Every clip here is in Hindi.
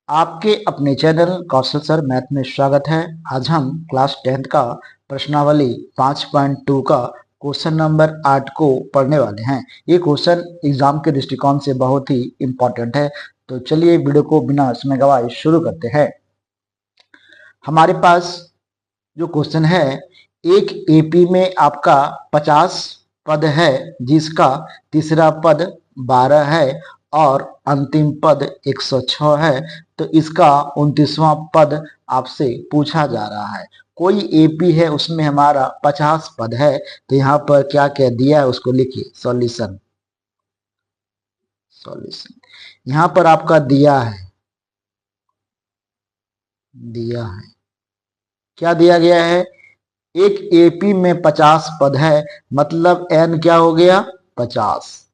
आपके अपने चैनल कौशल सर मैथ में स्वागत है। आज हम क्लास 10th का प्रश्नावली 5.2 का क्वेश्चन नंबर 8 को पढ़ने वाले हैं। ये क्वेश्चन एग्जाम के दृष्टिकोण से बहुत ही इम्पोर्टेंट है। तो चलिए वीडियो को बिना समय गवाए शुरू करते हैं। हमारे पास जो क्वेश्चन है, एक एपी में आपका 50 पद है जिसका तीसरा पद 12 है और अंतिम पद 106 है, तो इसका 29वां पद आपसे पूछा जा रहा है। कोई एपी है, उसमें हमारा 50 पद है, तो यहाँ पर क्या क्या दिया है उसको लिखिए। सॉल्यूशन यहाँ पर आपका दिया है क्या दिया गया है? एक एपी में 50 पद है, मतलब एन क्या हो गया? 50।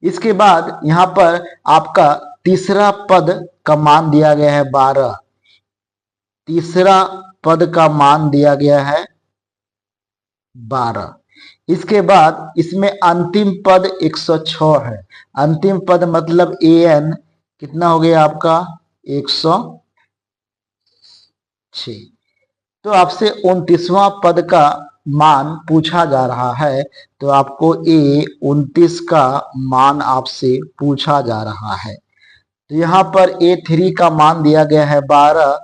इसके बाद यहां पर आपका तीसरा पद का मान दिया गया है 12। तीसरा पद का मान दिया गया है 12। इसके बाद इसमें अंतिम पद 106 है। अंतिम पद मतलब एन कितना हो गया आपका? 106। तो आपसे 29वां पद का मान पूछा जा रहा है, तो आपको ए 29 का मान आपसे पूछा जा रहा है। तो यहाँ पर A3 का मान दिया गया है 12।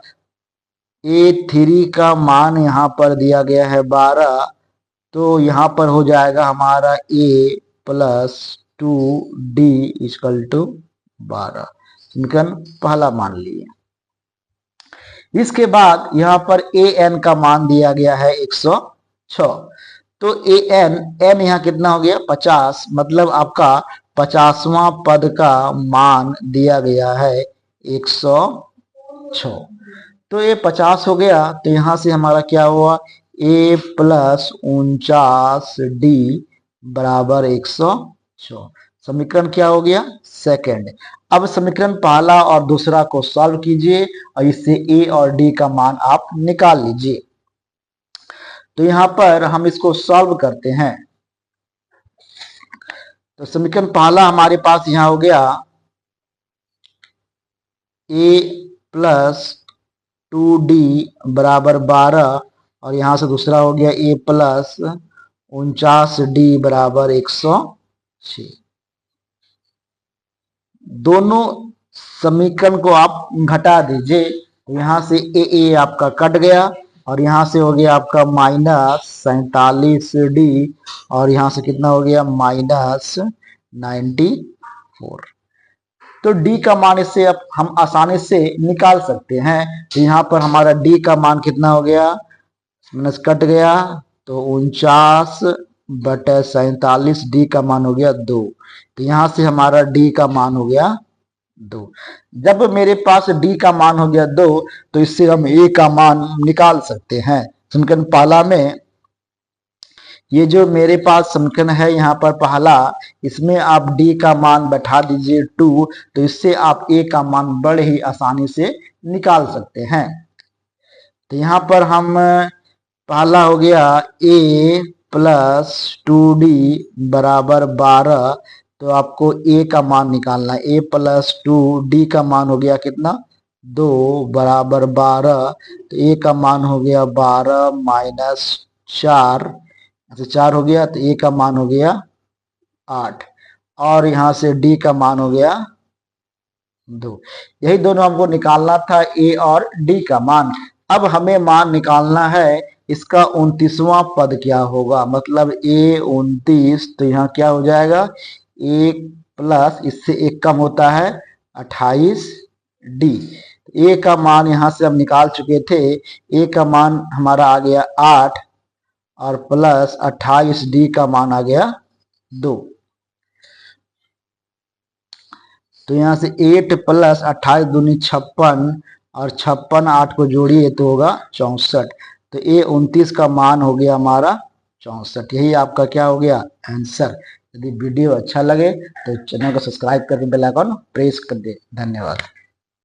A3 का मान यहाँ पर दिया गया है 12, तो यहाँ पर हो जाएगा हमारा A plus 2D equal to 12। समीकरण पहला मान लिए। इसके बाद यहाँ पर an का मान दिया गया है 106। तो n यहाँ कितना हो गया? 50, मतलब आपका 50वां पद का मान दिया गया है 106। तो ये 50 हो गया, तो यहाँ से हमारा क्या हुआ? a प्लस 49D बराबर 106। समीकरण क्या हो गया? सेकंड। अब समीकरण पहला और दूसरा को सॉल्व कीजिए और इससे ए और डी का मान आप निकाल लीजिए। तो यहां पर हम इसको सॉल्व करते हैं। तो समीकरण पहला हमारे पास यहां हो गया a प्लस 2D बराबर 12 और यहां से दूसरा हो गया a प्लस 49D बराबर 106। दोनों समीकरण को आप घटा दीजिए, तो यहां से ए आपका कट गया और यहां से हो गया आपका -47D और यहां से कितना हो गया? -94। तो डी का मान इससे अब हम आसानी से निकाल सकते हैं। तो यहाँ पर हमारा डी का मान कितना हो गया? माइनस कट गया, तो 49/47 डी का मान हो गया 2। तो यहां से हमारा डी का मान हो गया 2। जब मेरे पास डी का मान हो गया 2, तो इससे हम ए का मान निकाल सकते हैं। समीकरण पहला में ये जो मेरे पास समीकरण है यहाँ पर पहला, इसमें आप डी का मान बैठा दीजिए 2, तो इससे आप ए का मान बड़े ही आसानी से निकाल सकते हैं। तो यहाँ पर हम पहला हो गया a प्लस 2D बराबर 12, तो आपको a का मान निकालना है। a प्लस 2D का मान हो गया कितना? 2 बराबर 12। तो a का मान हो गया 12 माइनस 4, 4 हो गया, तो a का मान हो गया 8 और यहां से d का मान हो गया 2। यही दोनों हमको निकालना था, a और d का मान। अब हमें मान निकालना है इसका 29वां पद क्या होगा, मतलब a 29। तो यहाँ क्या हो जाएगा? 1 प्लस इससे 1 कम होता है 28D। a का मान यहां से हम निकाल चुके थे। a का मान हमारा आ गया 8 और प्लस 28D का मान आ गया 2। तो यहाँ से 8 प्लस 28 दूनी 56 और 56 8 को जोड़िए तो होगा 64। तो ए 29 का मान हो गया हमारा 64। यही आपका क्या हो गया? आंसर। यदि वीडियो अच्छा लगे तो चैनल को सब्सक्राइब करके बेल आइकन प्रेस कर दे। धन्यवाद।